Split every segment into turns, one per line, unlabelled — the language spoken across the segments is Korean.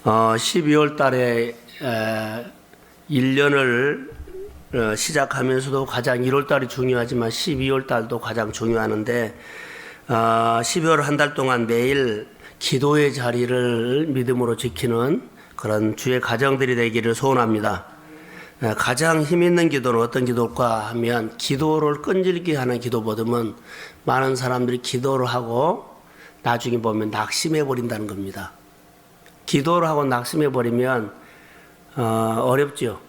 12월 달에 1년을 시작하면서도 가장 1월 달이 중요하지만 12월 달도 가장 중요하는데 12월 한 달 동안 매일 기도의 자리를 믿음으로 지키는 그런 주의 가정들이 되기를 소원합니다. 가장 힘 있는 기도는 어떤 기도일까 하면 기도를 끈질기게 하는 기도보다는 많은 사람들이 기도를 하고 나중에 보면 낙심해 버린다는 겁니다. 기도를 하고 낙심해 버리면 어렵죠.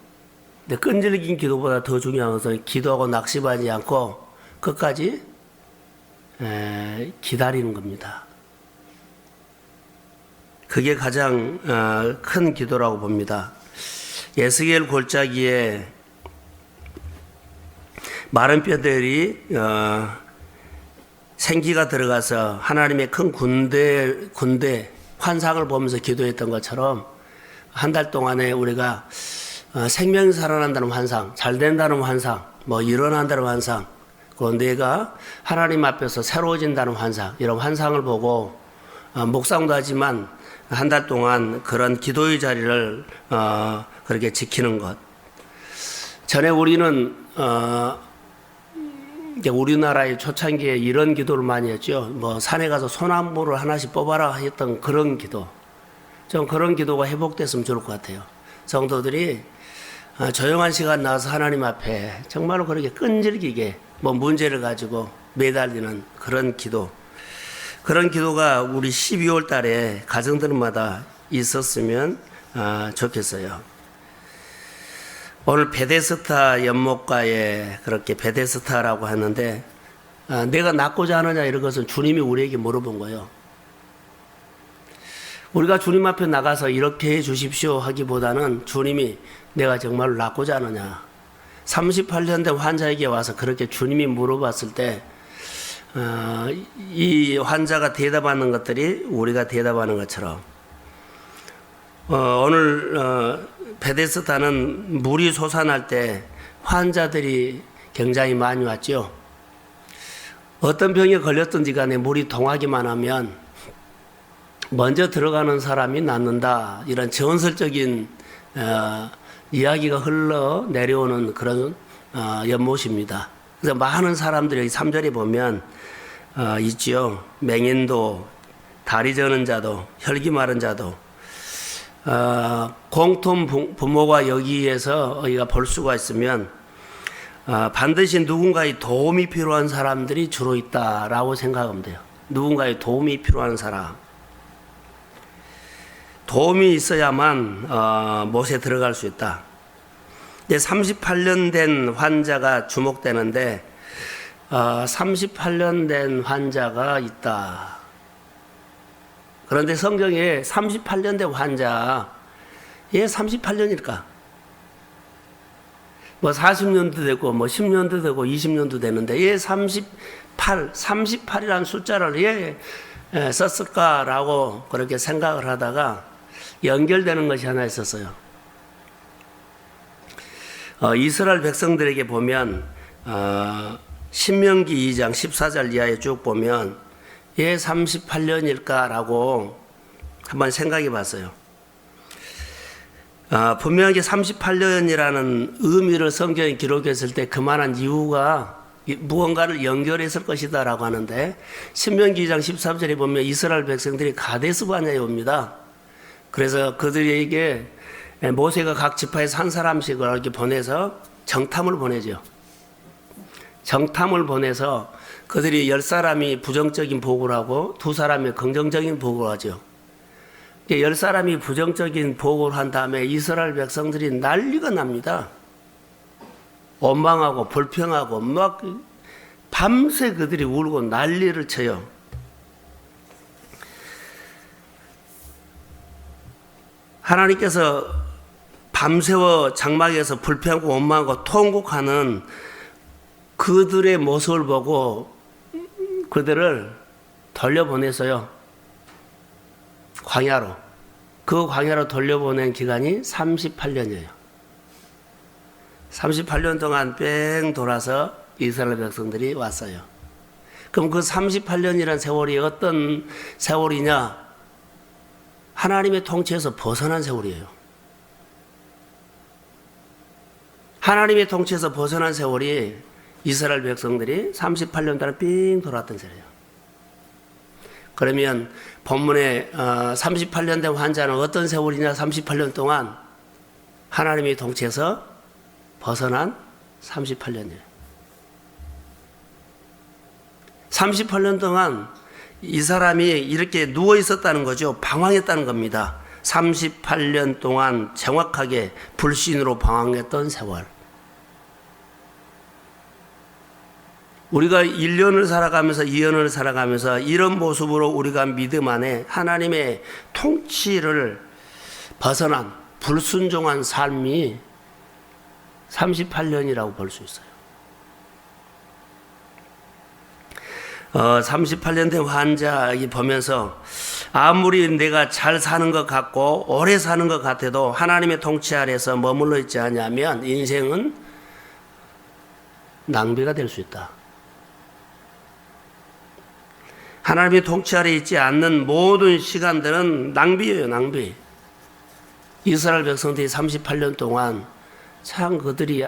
근데 끈질긴 기도보다 더 중요한 것은 기도하고 낙심하지 않고 끝까지 기다리는 겁니다. 그게 가장 큰 기도라고 봅니다. 에스겔 골짜기에 마른 뼈들이 생기가 들어가서 하나님의 큰 군대 환상을 보면서 기도했던 것처럼 한 달 동안에 우리가 생명이 살아난다는 환상, 잘 된다는 환상, 일어난다는 환상, 그리고 내가 하나님 앞에서 새로워진다는 환상, 이런 환상을 보고 묵상도 하지만 한 달 동안 그런 기도의 자리를 그렇게 지키는 것. 전에 우리는 우리나라의 초창기에 이런 기도를 많이 했죠. 산에 가서 소나무를 하나씩 뽑아라 했던 그런 기도. 좀 그런 기도가 회복됐으면 좋을 것 같아요. 성도들이 조용한 시간 나와서 하나님 앞에 정말로 그렇게 끈질기게 문제를 가지고 매달리는 그런 기도. 그런 기도가 우리 12월 달에 가정들마다 있었으면 좋겠어요. 오늘 베데스다 연못가에 그렇게 베데스다라고 하는데 내가 낫고자 하느냐 이런 것은 주님이 우리에게 물어본 거예요. 우리가 주님 앞에 나가서 이렇게 해 주십시오 하기보다는 주님이 내가 정말로 낫고자 하느냐. 38년 된 환자에게 와서 그렇게 주님이 물어봤을 때 이 환자가 대답하는 것들이 우리가 대답하는 것처럼 오늘 베데스다는 물이 솟아날 때 환자들이 굉장히 많이 왔죠. 어떤 병에 걸렸든지 간에 물이 동하기만 하면 먼저 들어가는 사람이 낫는다. 이런 전설적인 이야기가 흘러 내려오는 그런 연못입니다. 그래서 많은 사람들이 3절에 보면 있지요. 맹인도, 다리 저는 자도, 혈기 마른 자도, 공통 부모가 여기에서 우리가 볼 수가 있으면 반드시 누군가의 도움이 필요한 사람들이 주로 있다라고 생각하면 돼요. 누군가의 도움이 필요한 사람. 도움이 있어야만 못에 들어갈 수 있다. 이제 38년 된 환자가 주목되는데 38년 된 환자가 있다. 그런데 성경에 38년 된 환자, 얘 38년일까? 40년도 되고 10년도 되고 20년도 되는데 얘 38이라는 숫자를 왜 썼을까라고 그렇게 생각을 하다가 연결되는 것이 하나 있었어요. 이스라엘 백성들에게 보면 신명기 2장 14절 이하에 쭉 보면 얘 38년일까라고 한번 생각해 봤어요. 분명하게 38년이라는 의미를 성경에 기록했을 때 그만한 이유가 무언가를 연결했을 것이다 라고 하는데 신명기 2장 13절에 보면 이스라엘 백성들이 가데스 바냐에 옵니다. 그래서 그들에게 모세가 각 지파에서 한 사람씩을 이렇게 보내서 정탐을 보내죠. 정탐을 보내서 그들이 10사람이 부정적인 보고를 하고 2사람이 긍정적인 보고를 하죠. 10사람이 부정적인 보고를 한 다음에 이스라엘 백성들이 난리가 납니다. 원망하고 불평하고 막 밤새 그들이 울고 난리를 쳐요. 하나님께서 밤새워 장막에서 불평하고 원망하고 통곡하는 그들의 모습을 보고 그들을 돌려보내서요. 광야로. 그 광야로 돌려보낸 기간이 38년이에요. 38년 동안 뺑 돌아서 이스라엘 백성들이 왔어요. 그럼 그 38년이라는 세월이 어떤 세월이냐? 하나님의 통치에서 벗어난 세월이에요. 하나님의 통치에서 벗어난 세월이 이스라엘 백성들이 38년 동안 삥 돌았던 세월이에요. 그러면 본문에 38년 된 환자는 어떤 세월이냐? 38년 동안 하나님의 통치에서 벗어난 38년이에요. 38년 동안 이 사람이 이렇게 누워 있었다는 거죠. 방황했다는 겁니다. 38년 동안 정확하게 불신으로 방황했던 세월. 우리가 1년을 살아가면서 2년을 살아가면서 이런 모습으로 우리가 믿음 안에 하나님의 통치를 벗어난 불순종한 삶이 38년이라고 볼 수 있어요. 38년 된 환자 보면서 아무리 내가 잘 사는 것 같고 오래 사는 것 같아도 하나님의 통치 아래서 머물러 있지 않으면 인생은 낭비가 될 수 있다. 하나님의 통치 아래 있지 않는 모든 시간들은 낭비예요, 낭비. 이스라엘 백성들이 38년 동안 참 그들이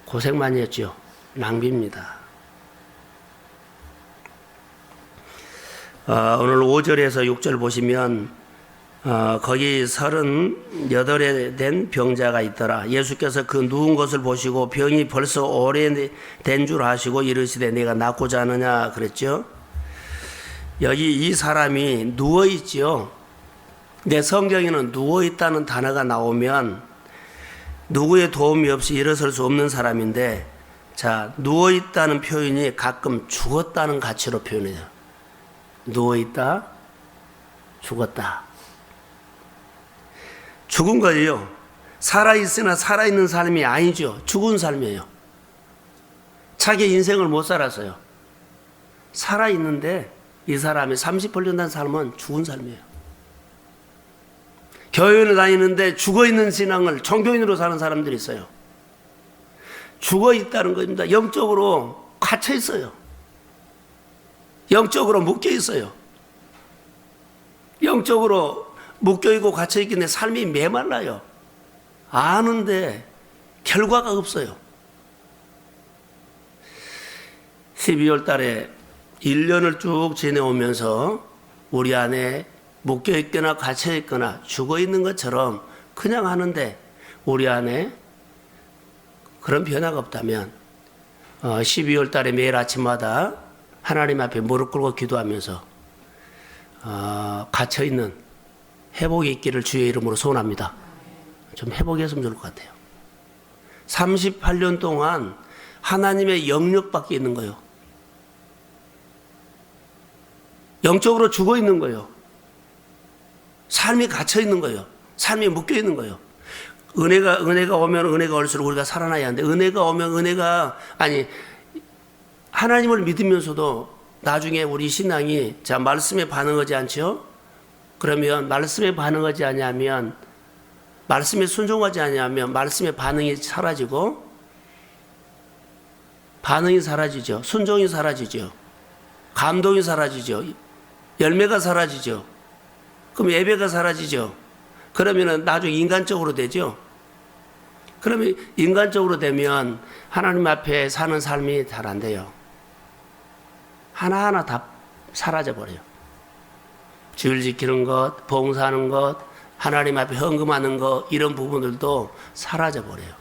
고생 많이 했죠. 낭비입니다. 오늘 5절에서 6절 보시면 거기 38에 된 병자가 있더라. 예수께서 그 누운 것을 보시고 병이 벌써 오래된 줄 아시고 이르시되 내가 낫고자 하느냐 그랬죠. 여기 이 사람이 누워있죠. 내 성경에는 누워있다는 단어가 나오면 누구의 도움이 없이 일어설 수 없는 사람인데, 자, 누워있다는 표현이 가끔 죽었다는 가치로 표현해요. 누워있다, 죽었다. 죽은 거예요. 살아있으나 살아있는 삶이 아니죠. 죽은 삶이에요. 자기 인생을 못 살았어요. 살아있는데 이 사람이 38년 된 삶은 죽은 삶이에요. 교회를 다니는데 죽어있는 신앙을 종교인으로 사는 사람들이 있어요. 죽어있다는 겁니다. 영적으로 갇혀있어요. 영적으로 묶여있어요. 영적으로 묶여있고 갇혀있기 때문에 삶이 메말라요. 아는데 결과가 없어요. 12월 달에 1년을 쭉 지내오면서 우리 안에 묶여있거나 갇혀있거나 죽어있는 것처럼 그냥 하는데 우리 안에 그런 변화가 없다면 12월 달에 매일 아침마다 하나님 앞에 무릎 꿇고 기도하면서 갇혀있는 회복이 있기를 주의 이름으로 소원합니다. 좀 회복했으면 좋을 것 같아요. 38년 동안 하나님의 영역 밖에 있는 거예요. 영적으로 죽어 있는 거예요. 삶이 갇혀 있는 거예요. 삶이 묶여 있는 거예요. 은혜가 오면 은혜가 올수록 우리가 살아나야 하는데, 은혜가 오면 하나님을 믿으면서도 나중에 우리 신앙이 자 말씀에 반응하지 않죠? 그러면 말씀에 반응하지 않으면, 말씀에 순종하지 않으면 말씀의 반응이 사라지고, 반응이 사라지죠. 순종이 사라지죠. 감동이 사라지죠. 열매가 사라지죠. 그럼 예배가 사라지죠. 그러면 나중에 인간적으로 되죠. 그러면 인간적으로 되면 하나님 앞에 사는 삶이 잘 안 돼요. 하나하나 다 사라져버려요. 주일 지키는 것, 봉사하는 것, 하나님 앞에 헌금하는 것, 이런 부분들도 사라져버려요.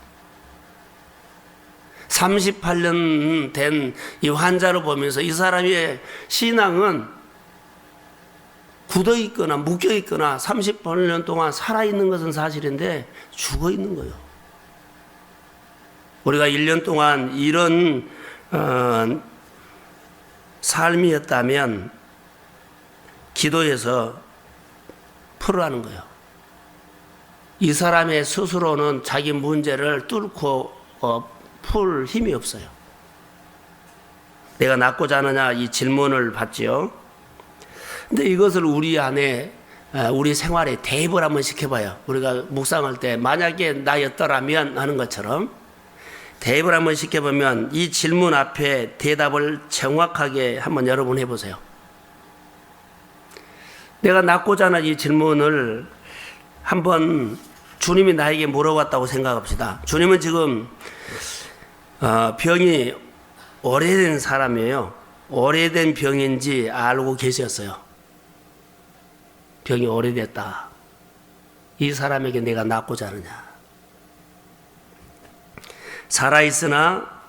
38년 된 이 환자를 보면서 이 사람의 신앙은 굳어있거나 묶여있거나 38년 동안 살아있는 것은 사실인데 죽어있는 거예요. 우리가 1년 동안 이런 삶이었다면 기도해서 풀으라는 거예요. 이 사람의 스스로는 자기 문제를 뚫고 풀 힘이 없어요. 내가 낫고자 하느냐 이 질문을 받지요. 근데 이것을 우리 안에 우리 생활에 대입을 한번 시켜봐요. 우리가 묵상할 때 만약에 나였더라면 하는 것처럼 대입을 한번 시켜보면 이 질문 앞에 대답을 정확하게 한번 여러분 해보세요. 내가 낳고자 하는 이 질문을 한번 주님이 나에게 물어봤다고 생각합시다. 주님은 지금 병이 오래된 사람이에요. 오래된 병인지 알고 계셨어요. 병이 오래됐다. 이 사람에게 내가 낳고자 하느냐. 살아있으나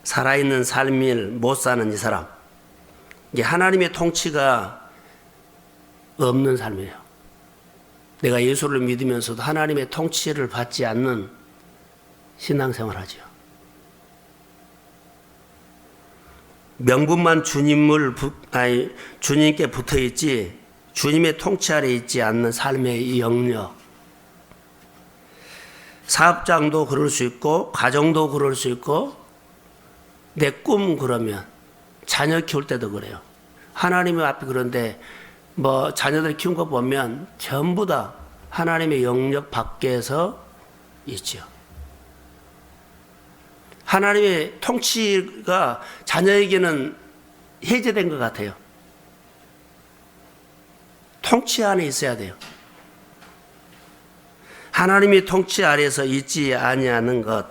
살아있는 삶을 못 사는 이 사람. 이게 하나님의 통치가 없는 삶이에요. 내가 예수를 믿으면서도 하나님의 통치를 받지 않는 신앙생활 하죠. 명분만 주님께 붙어 있지 주님의 통치 아래 있지 않는 삶의 영역. 사업장도 그럴 수 있고 가정도 그럴 수 있고 내 꿈 그러면 자녀 키울 때도 그래요. 하나님의 앞에 그런데 뭐 자녀들 키운 거 보면 전부 다 하나님의 영역 밖에서 있죠. 하나님의 통치가 자녀에게는 해제된 것 같아요. 통치 안에 있어야 돼요. 하나님의 통치 아래에서 있지 아니하는 것.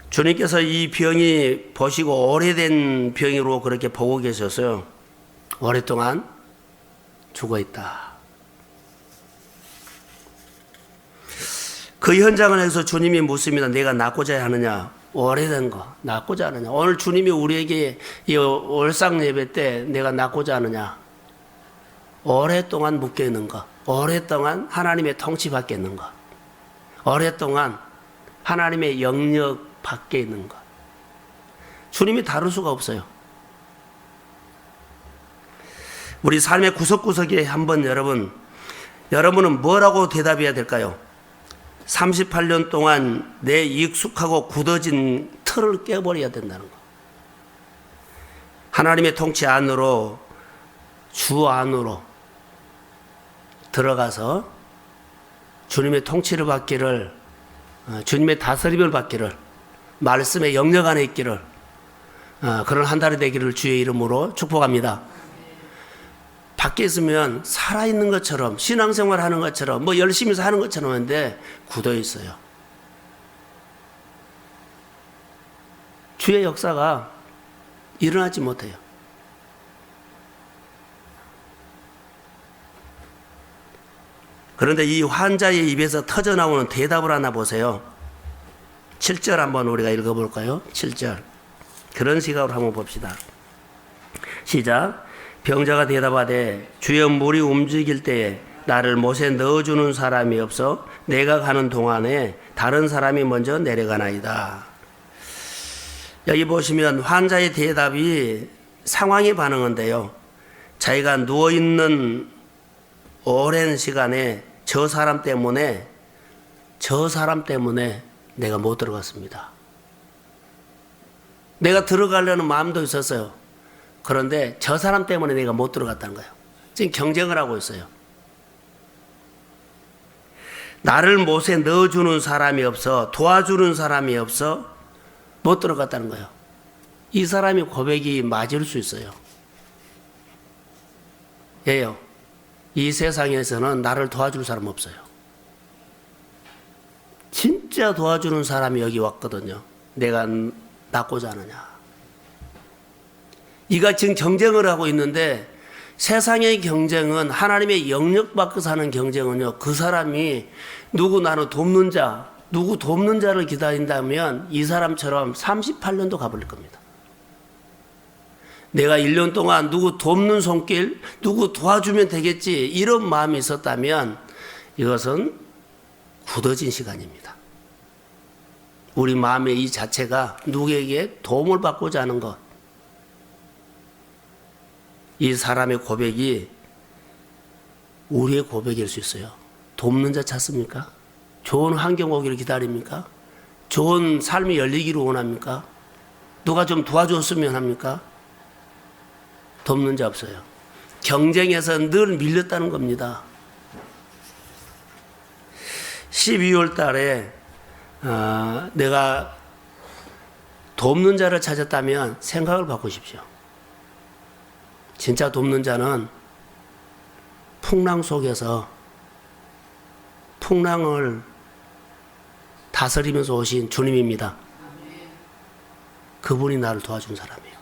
주님께서 이 병이 보시고 오래된 병으로 그렇게 보고 계셨어요. 오랫동안 죽어 있다. 그 현장을 해서 주님이 묻습니다. 내가 낳고자 하느냐? 오래된 거 낳고자 하느냐? 오늘 주님이 우리에게 이 월상 예배 때 내가 낳고자 하느냐? 오랫동안 묶여 있는 것, 오랫동안 하나님의 통치 밖에 있는 것, 오랫동안 하나님의 영역 밖에 있는 것. 주님이 다룰 수가 없어요. 우리 삶의 구석구석에 한번 여러분은 뭐라고 대답해야 될까요? 38년 동안 내 익숙하고 굳어진 틀을 깨버려야 된다는 거. 하나님의 통치 안으로, 주 안으로 들어가서 주님의 통치를 받기를, 주님의 다스림을 받기를, 말씀의 영역 안에 있기를, 그런 한 달이 되기를 주의 이름으로 축복합니다. 밖에 있으면 살아있는 것처럼, 신앙생활 하는 것처럼, 뭐 열심히 사는 것처럼 하는데 굳어 있어요. 주의 역사가 일어나지 못해요. 그런데 이 환자의 입에서 터져나오는 대답을 하나 보세요. 7절 한번 우리가 읽어볼까요? 7절. 그런 시각으로 한번 봅시다. 시작. 병자가 대답하되 주여 물이 움직일 때에 나를 못에 넣어주는 사람이 없어 내가 가는 동안에 다른 사람이 먼저 내려가나이다. 여기 보시면 환자의 대답이 상황에 반응한데요. 자기가 누워있는 오랜 시간에 저 사람 때문에 내가 못 들어갔습니다. 내가 들어가려는 마음도 있었어요. 그런데 저 사람 때문에 내가 못 들어갔다는 거예요. 지금 경쟁을 하고 있어요. 나를 못에 넣어주는 사람이 없어, 도와주는 사람이 없어 못 들어갔다는 거예요. 이 사람이 고백이 맞을 수 있어요. 예요. 이 세상에서는 나를 도와줄 사람 없어요. 진짜 도와주는 사람이 여기 왔거든요. 내가 낳고자 하느냐. 이가 지금 경쟁을 하고 있는데 세상의 경쟁은 하나님의 영역 밖에서 하는 경쟁은요. 그 사람이 누구 나는 돕는 자, 누구 돕는 자를 기다린다면 이 사람처럼 38년도 가버릴 겁니다. 내가 1년 동안 누구 돕는 손길, 누구 도와주면 되겠지 이런 마음이 있었다면 이것은 굳어진 시간입니다. 우리 마음의 이 자체가 누구에게 도움을 받고자 하는 것. 이 사람의 고백이 우리의 고백일 수 있어요. 돕는 자 찾습니까? 좋은 환경 오기를 기다립니까? 좋은 삶이 열리기를 원합니까? 누가 좀 도와줬으면 합니까? 돕는 자 없어요. 경쟁에서 늘 밀렸다는 겁니다. 12월 달에 내가 돕는 자를 찾았다면 생각을 바꾸십시오. 진짜 돕는 자는 풍랑 속에서 풍랑을 다스리면서 오신 주님입니다. 그분이 나를 도와준 사람이에요.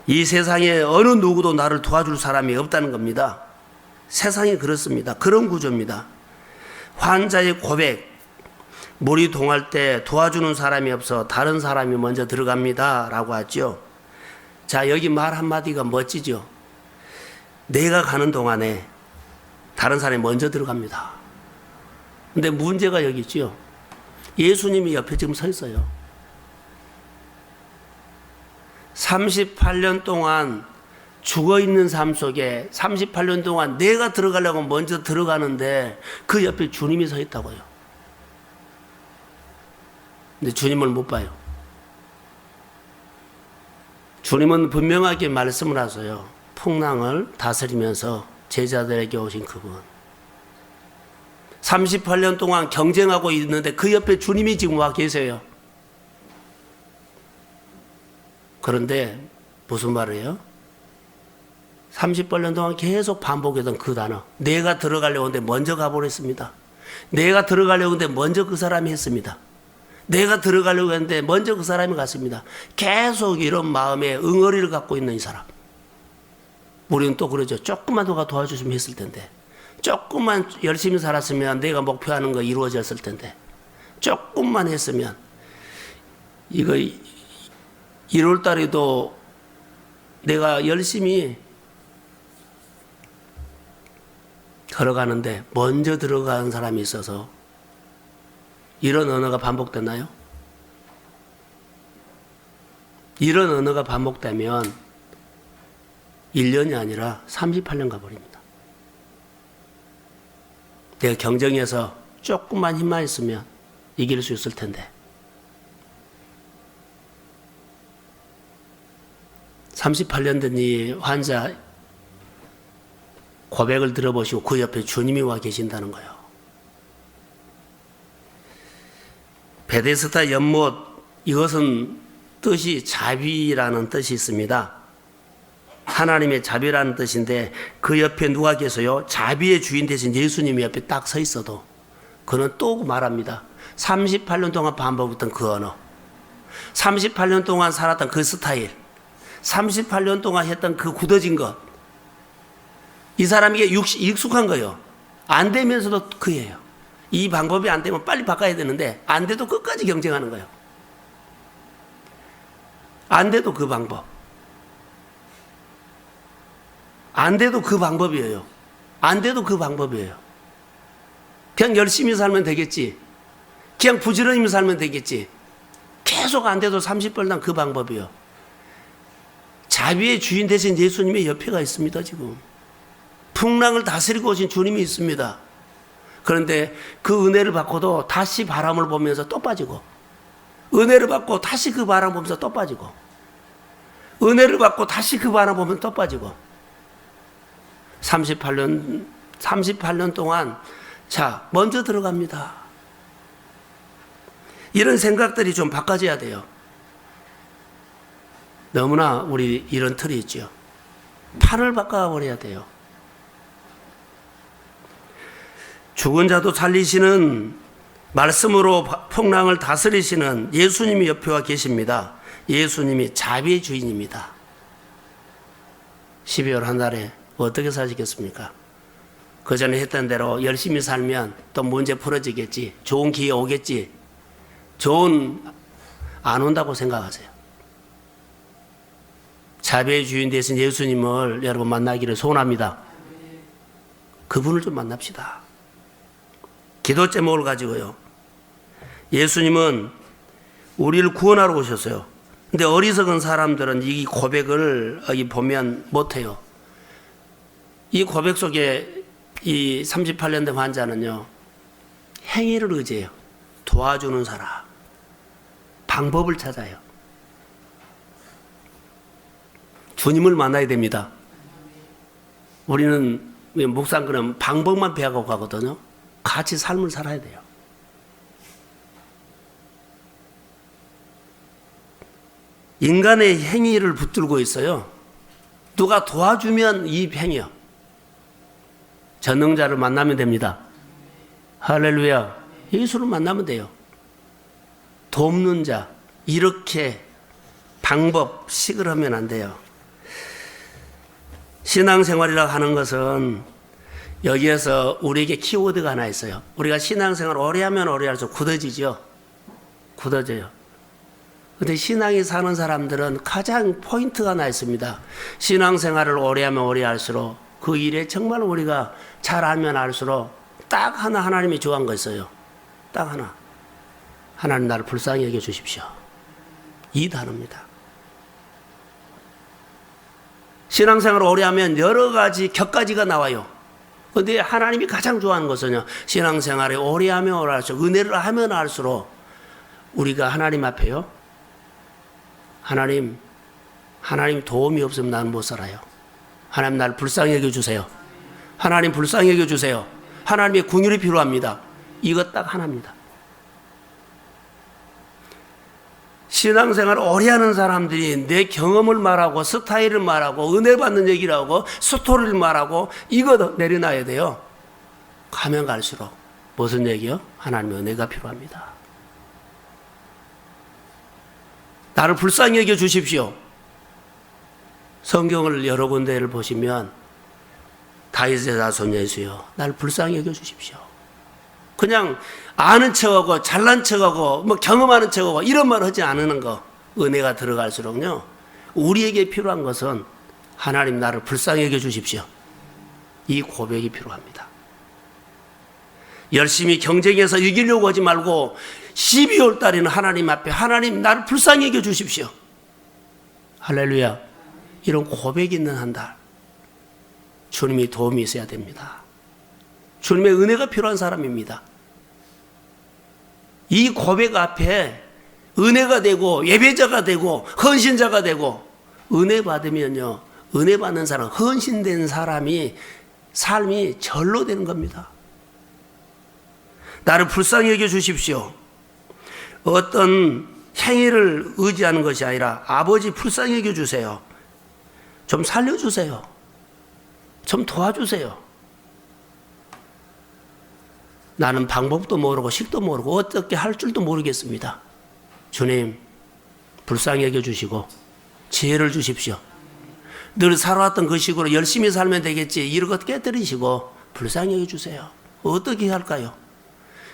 이 세상에 어느 누구도 나를 도와줄 사람이 없다는 겁니다. 세상이 그렇습니다. 그런 구조입니다. 환자의 고백, 물이 동할 때 도와주는 사람이 없어 다른 사람이 먼저 들어갑니다 라고 하죠. 자, 여기 말 한마디가 멋지죠. 내가 가는 동안에 다른 사람이 먼저 들어갑니다. 근데 문제가 여기 있죠. 예수님이 옆에 지금 서 있어요. 38년 동안 죽어있는 삶 속에 38년 동안 내가 들어가려고 먼저 들어가는데 그 옆에 주님이 서 있다고요. 근데 주님을 못 봐요. 주님은 분명하게 말씀을 하세요. 풍랑을 다스리면서 제자들에게 오신 그분. 38년 동안 경쟁하고 있는데 그 옆에 주님이 지금 와 계세요. 그런데 무슨 말이에요? 38년 동안 계속 반복했던 그 단어. 내가 들어가려고 하는데 먼저 가버렸습니다. 내가 들어가려고 하는데 먼저 그 사람이 했습니다. 내가 들어가려고 했는데 먼저 그 사람이 갔습니다. 계속 이런 마음에 응어리를 갖고 있는 이 사람. 우리는 또 그러죠. 조금만 더 도와주시면 했을 텐데. 조금만 열심히 살았으면 내가 목표하는 거 이루어졌을 텐데. 조금만 했으면 이거 1월 달에도 내가 열심히 걸어가는데 먼저 들어가는 사람이 있어서 이런 언어가 반복됐나요? 이런 언어가 반복되면 1년이 아니라 38년 가버립니다. 내가 경쟁에서 조금만 힘만 있으면 이길 수 있을 텐데 38년 된 이 환자 고백을 들어보시고 그 옆에 주님이 와 계신다는 거예요. 베데스다 연못, 이것은 뜻이 자비라는 뜻이 있습니다. 하나님의 자비라는 뜻인데 그 옆에 누가 계세요? 자비의 주인 대신 예수님이 옆에 딱 서 있어도 그는 또 말합니다. 38년 동안 반복했던 그 언어, 38년 동안 살았던 그 스타일, 38년 동안 했던 그 굳어진 것, 이 사람에게 익숙한 거예요. 안 되면서도 그예요. 이 방법이 안 되면 빨리 바꿔야 되는데 안 돼도 끝까지 경쟁하는 거예요. 안 돼도 그 방법. 안 돼도 그 방법이에요. 안 돼도 그 방법이에요. 그냥 열심히 살면 되겠지. 그냥 부지런히 살면 되겠지. 계속 안 돼도 30벌당 그 방법이에요. 자비의 주인 대신 예수님의 옆에가 있습니다. 지금 풍랑을 다스리고 오신 주님이 있습니다. 그런데 그 은혜를 받고도 다시 바람을 보면서 또 빠지고, 은혜를 받고 다시 그 바람 보면서 또 빠지고, 은혜를 받고 다시 그 바람 보면서 또 빠지고, 38년 동안 자 먼저 들어갑니다. 이런 생각들이 좀 바꿔져야 돼요. 너무나 우리 이런 틀이 있죠. 판을 바꿔버려야 돼요. 죽은 자도 살리시는 말씀으로 풍랑을 다스리시는 예수님이 옆에 와 계십니다. 예수님이 자비의 주인입니다. 12월 한 달에 어떻게 사시겠습니까? 그 전에 했던 대로 열심히 살면 또 문제 풀어지겠지. 좋은 기회 오겠지. 안 온다고 생각하세요. 자비의 주인 되신 예수님을 여러분 만나기를 소원합니다. 그분을 좀 만납시다. 기도 제목을 가지고요. 예수님은 우리를 구원하러 오셨어요. 근데 어리석은 사람들은 이 고백을 여기 보면 못해요. 이 고백 속에 이 38년 된 환자는요, 행위를 의지해요. 도와주는 사람, 방법을 찾아요. 주님을 만나야 됩니다. 우리는 묵상 그러면 방법만 배워가고 가거든요. 같이 삶을 살아야 돼요. 인간의 행위를 붙들고 있어요. 누가 도와주면 이입행이요. 전능자를 만나면 됩니다. 할렐루야. 예수를 만나면 돼요. 돕는 자, 이렇게 방법식을 하면 안 돼요. 신앙생활이라고 하는 것은 여기에서 우리에게 키워드가 하나 있어요. 우리가 신앙생활 오래 하면 오래 할수록 굳어지죠. 굳어져요. 근데 신앙이 사는 사람들은 가장 포인트가 하나 있습니다. 신앙생활을 오래 하면 오래 할수록 그 일에 정말 우리가 잘 알면 알수록 딱 하나 하나님이 좋아한 거 있어요. 딱 하나. 하나님 나를 불쌍히 여겨 주십시오. 이 단어입니다. 신앙생활을 오래 하면 여러 가지 격가지가 나와요. 근데 하나님이 가장 좋아하는 것은요, 신앙생활을 오래 하면 오래 할수록, 은혜를 하면 할수록 우리가 하나님 앞에요, 하나님 도움이 없으면 나는 못 살아요. 하나님 나를 불쌍히 여겨주세요. 하나님 불쌍히 여겨주세요. 하나님의 긍휼이 필요합니다. 이것 딱 하나입니다. 신앙생활을 오래 하는 사람들이 내 경험을 말하고 스타일을 말하고 은혜 받는 얘기를 하고 스토리를 말하고 이거 내려놔야 돼요. 가면 갈수록 무슨 얘기요? 하나님의 은혜가 필요합니다. 나를 불쌍히 여겨 주십시오. 성경을 여러 군데를 보시면 다윗의 자손 예수여 나를 불쌍히 여겨 주십시오. 그냥 아는 척하고 잘난 척하고 뭐 경험하는 척하고 이런 말 하지 않는 거, 은혜가 들어갈수록요, 우리에게 필요한 것은 하나님 나를 불쌍히 여겨 주십시오. 이 고백이 필요합니다. 열심히 경쟁해서 이기려고 하지 말고 12월 달에는 하나님 앞에 하나님 나를 불쌍히 여겨 주십시오. 할렐루야. 이런 고백이 있는 한 달 주님이 도움이 있어야 됩니다. 주님의 은혜가 필요한 사람입니다. 이 고백 앞에 은혜가 되고 예배자가 되고 헌신자가 되고, 은혜 받으면요, 은혜 받는 사람, 헌신된 사람이 삶이 절로 되는 겁니다. 나를 불쌍히 여겨 주십시오. 어떤 행위를 의지하는 것이 아니라 아버지 불쌍히 여겨 주세요. 좀 살려주세요. 좀 도와주세요. 나는 방법도 모르고 식도 모르고 어떻게 할 줄도 모르겠습니다. 주님 불쌍히 여겨주시고 지혜를 주십시오. 늘 살아왔던 그 식으로 열심히 살면 되겠지, 이런 것 깨뜨리시고 불쌍히 여겨주세요. 어떻게 할까요?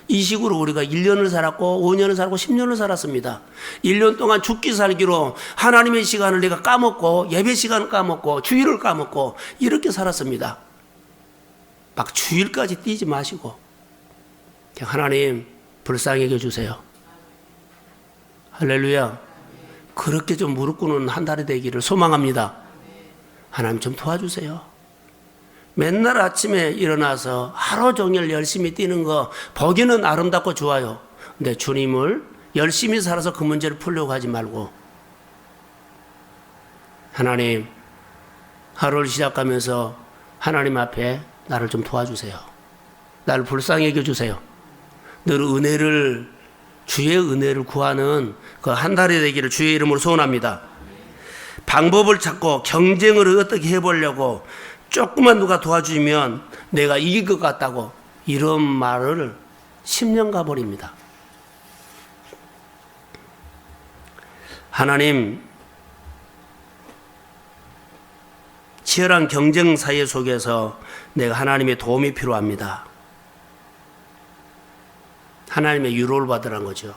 이 식으로 우리가 1년을 살았고 5년을 살고 10년을 살았습니다. 1년 동안 죽기 살기로 하나님의 시간을 내가 까먹고 예배 시간을 까먹고 주일을 까먹고 이렇게 살았습니다. 막 주일까지 뛰지 마시고 하나님 불쌍히 여겨주세요. 할렐루야. 그렇게 좀 무릎 꿇는 한 달이 되기를 소망합니다. 하나님 좀 도와주세요. 맨날 아침에 일어나서 하루 종일 열심히 뛰는 거 보기는 아름답고 좋아요. 근데 주님을 열심히 살아서 그 문제를 풀려고 하지 말고, 하나님 하루를 시작하면서 하나님 앞에 나를 좀 도와주세요. 나를 불쌍히 여겨주세요. 늘 은혜를, 주의 은혜를 구하는 그 한 달이 되기를 주의 이름으로 소원합니다. 방법을 찾고 경쟁을 어떻게 해보려고 조금만 누가 도와주면 내가 이길 것 같다고 이런 말을 10년 가버립니다. 하나님, 치열한 경쟁 사회 속에서 내가 하나님의 도움이 필요합니다. 하나님의 유로를 받으라는 거죠.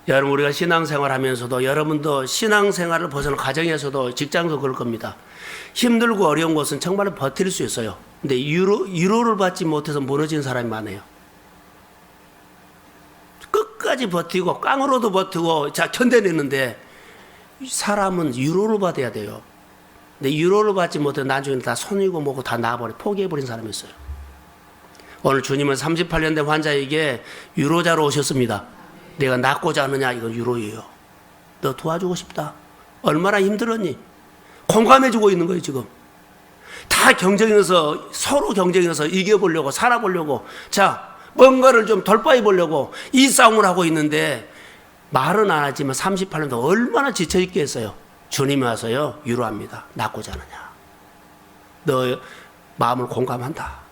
여러분, 우리가 신앙생활 하면서도, 여러분도 신앙생활을 벗어난 가정에서도 직장도 그럴 겁니다. 힘들고 어려운 것은 정말 버틸 수 있어요. 근데 유로를 받지 못해서 무너진 사람이 많아요. 끝까지 버티고 깡으로도 버티고 자 견뎌내는데, 사람은 유로를 받아야 돼요. 근데 유로를 받지 못해 나중에 다 손이고 뭐고 다 나와버려 포기해버린 사람이 있어요. 오늘 주님은 38년 된 환자에게 유로자로 오셨습니다. 내가 낫고자 하느냐, 이건 유로예요. 너 도와주고 싶다. 얼마나 힘들었니? 공감해주고 있는 거예요. 지금 다 경쟁해서, 서로 경쟁해서 이겨보려고, 살아보려고, 자 뭔가를 좀 돌파해 보려고 이 싸움을 하고 있는데, 말은 안 하지만 38년 동안 얼마나 지쳐있겠어요. 주님이 와서요 유로합니다. 낫고자 하느냐. 너 마음을 공감한다.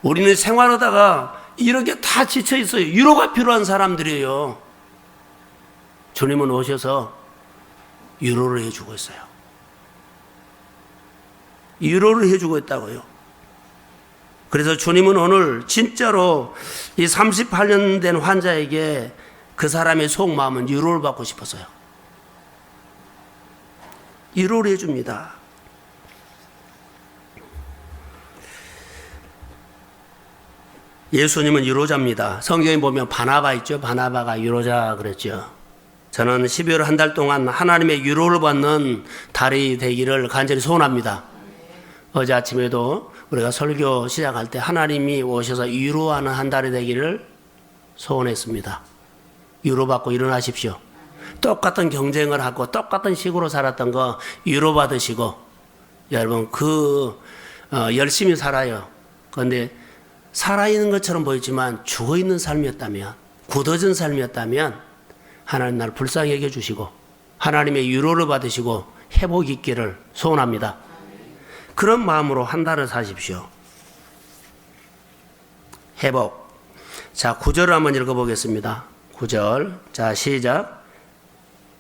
우리는 생활하다가 이렇게 다 지쳐 있어요. 위로가 필요한 사람들이에요. 주님은 오셔서 위로를 해주고 있어요. 위로를 해주고 있다고요. 그래서 주님은 오늘 진짜로 이 38년 된 환자에게 그 사람의 속마음은 위로를 받고 싶었어요. 위로를 해줍니다. 예수님은 위로자입니다. 성경에 보면 바나바 있죠. 바나바가 위로자 그랬죠. 저는 12월 한 달 동안 하나님의 위로를 받는 달이 되기를 간절히 소원합니다. 어제 아침에도 우리가 설교 시작할 때 하나님이 오셔서 위로하는 한 달이 되기를 소원했습니다. 위로받고 일어나십시오. 똑같은 경쟁을 하고 똑같은 식으로 살았던 거 위로받으시고, 여러분 열심히 살아요. 그런데 살아있는 것처럼 보이지만 죽어있는 삶이었다면, 굳어진 삶이었다면 하나님 나를 불쌍히 여겨주시고 하나님의 위로를 받으시고 회복이 있기를 소원합니다. 그런 마음으로 한 달을 사십시오. 회복. 자, 9절을 한번 읽어보겠습니다. 9절. 자, 시작.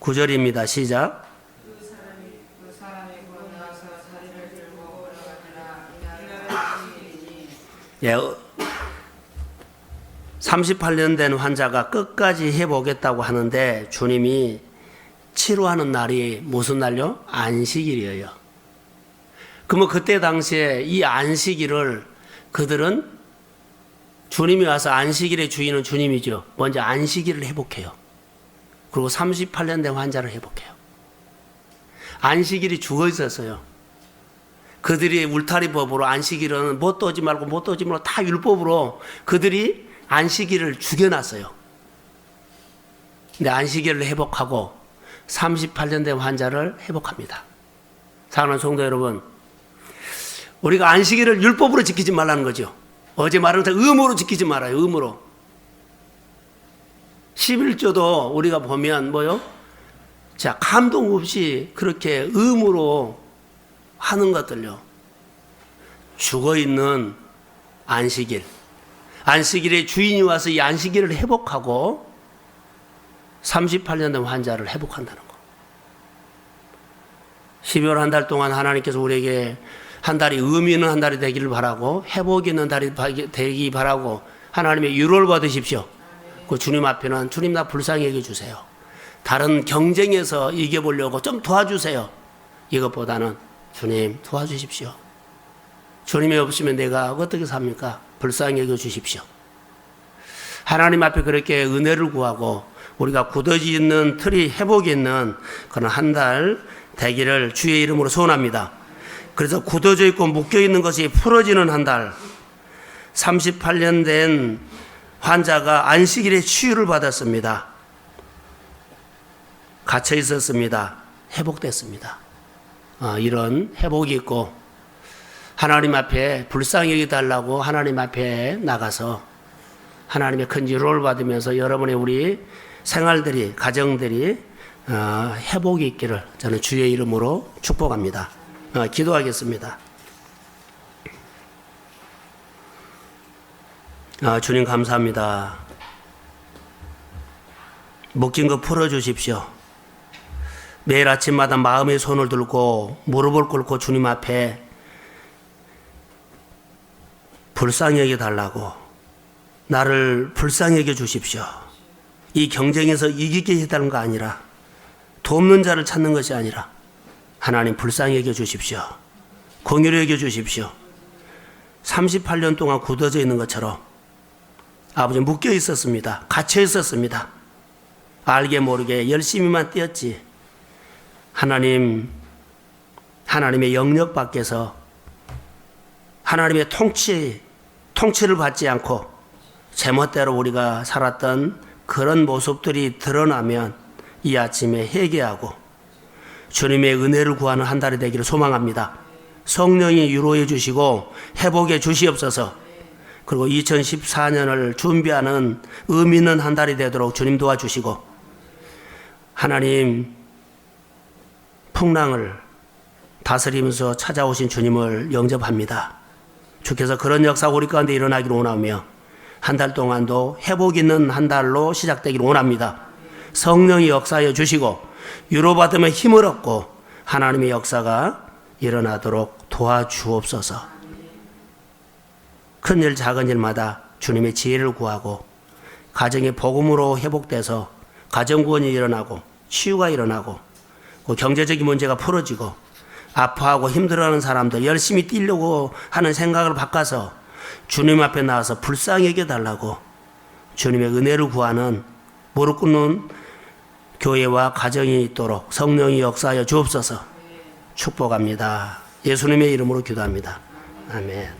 9절입니다. 시작.
그 사람이 건너와서 자리를 들고 걸어가니라.
예, 38년 된 환자가 끝까지 해보겠다고 하는데 주님이 치료하는 날이 무슨 날요? 안식일이에요. 그러면 그때 당시에 이 안식일을 그들은 주님이 와서 안식일의 주인은 주님이죠. 먼저 안식일을 회복해요. 그리고 38년 된 환자를 회복해요. 안식일이 죽어 있었어요. 그들이 울타리법으로 안식일은 못 오지 말고 못 오지 말고 다 율법으로 그들이 안식일을 죽여놨어요. 근데 안식일을 회복하고 38년 된 환자를 회복합니다. 사랑하는 성도 여러분, 우리가 안식일을 율법으로 지키지 말라는 거죠. 어제 말한 것처럼 의무로 지키지 말아요. 의무로. 11조도 우리가 보면 뭐요? 자, 감동 없이 그렇게 의무로 하는 것들요. 죽어있는 안식일. 안식일의 주인이 와서 이 안식일을 회복하고 38년 된 환자를 회복한다는 거. 12월 한 달 동안 하나님께서 우리에게 한 달이 의미 있는 한 달이 되기를 바라고 회복 있는 달이 되기 바라고 하나님의 위로를 받으십시오. 그 주님 앞에는 주님 나 불쌍히 여겨주세요. 다른 경쟁에서 이겨보려고 좀 도와주세요. 이것보다는 주님 도와주십시오. 주님이 없으면 내가 어떻게 삽니까? 불쌍히 여겨주십시오. 하나님 앞에 그렇게 은혜를 구하고 우리가 굳어져 있는 틀이 회복이 있는 그런 한 달 되기를 주의 이름으로 소원합니다. 그래서 굳어져 있고 묶여있는 것이 풀어지는 한 달, 38년 된 환자가 안식일에 치유를 받았습니다. 갇혀 있었습니다. 회복됐습니다. 이런 회복이 있고 하나님 앞에 불쌍히 여겨달라고 하나님 앞에 나가서 하나님의 큰 위로를 받으면서 여러분의 우리 생활들이, 가정들이 회복이 있기를 저는 주의 이름으로 축복합니다. 기도하겠습니다. 주님 감사합니다. 묶인 거 풀어주십시오. 매일 아침마다 마음의 손을 들고 무릎을 꿇고 주님 앞에 불쌍히 여겨달라고, 나를 불쌍히 여겨주십시오. 이 경쟁에서 이기게 해달라는 거 아니라, 돕는 자를 찾는 것이 아니라 하나님 불쌍히 여겨주십시오. 공유를 여겨주십시오. 38년 동안 굳어져 있는 것처럼 아버지 묶여 있었습니다. 갇혀 있었습니다. 알게 모르게 열심히만 뛰었지. 하나님의 영역 밖에서 하나님의 통치를 받지 않고 제멋대로 우리가 살았던 그런 모습들이 드러나면 이 아침에 회개하고 주님의 은혜를 구하는 한 달이 되기를 소망합니다. 성령이 위로해 주시고 회복해 주시옵소서. 그리고 2014년을 준비하는 의미 있는 한 달이 되도록 주님 도와주시고, 하나님 풍랑을 다스리면서 찾아오신 주님을 영접합니다. 주께서 그런 역사가 우리 가운데 일어나기를 원하며 한 달 동안도 회복 있는 한 달로 시작되기를 원합니다. 성령이 역사하여 주시고 위로받으며 힘을 얻고 하나님의 역사가 일어나도록 도와주옵소서. 큰 일 작은 일마다 주님의 지혜를 구하고 가정의 복음으로 회복돼서 가정구원이 일어나고 치유가 일어나고 경제적인 문제가 풀어지고 아파하고 힘들어하는 사람들 열심히 뛰려고 하는 생각을 바꿔서 주님 앞에 나와서 불쌍히 여겨달라고 주님의 은혜를 구하는 무릎 꿇는 교회와 가정이 있도록 성령이 역사하여 주옵소서. 축복합니다. 예수님의 이름으로 기도합니다. 아멘.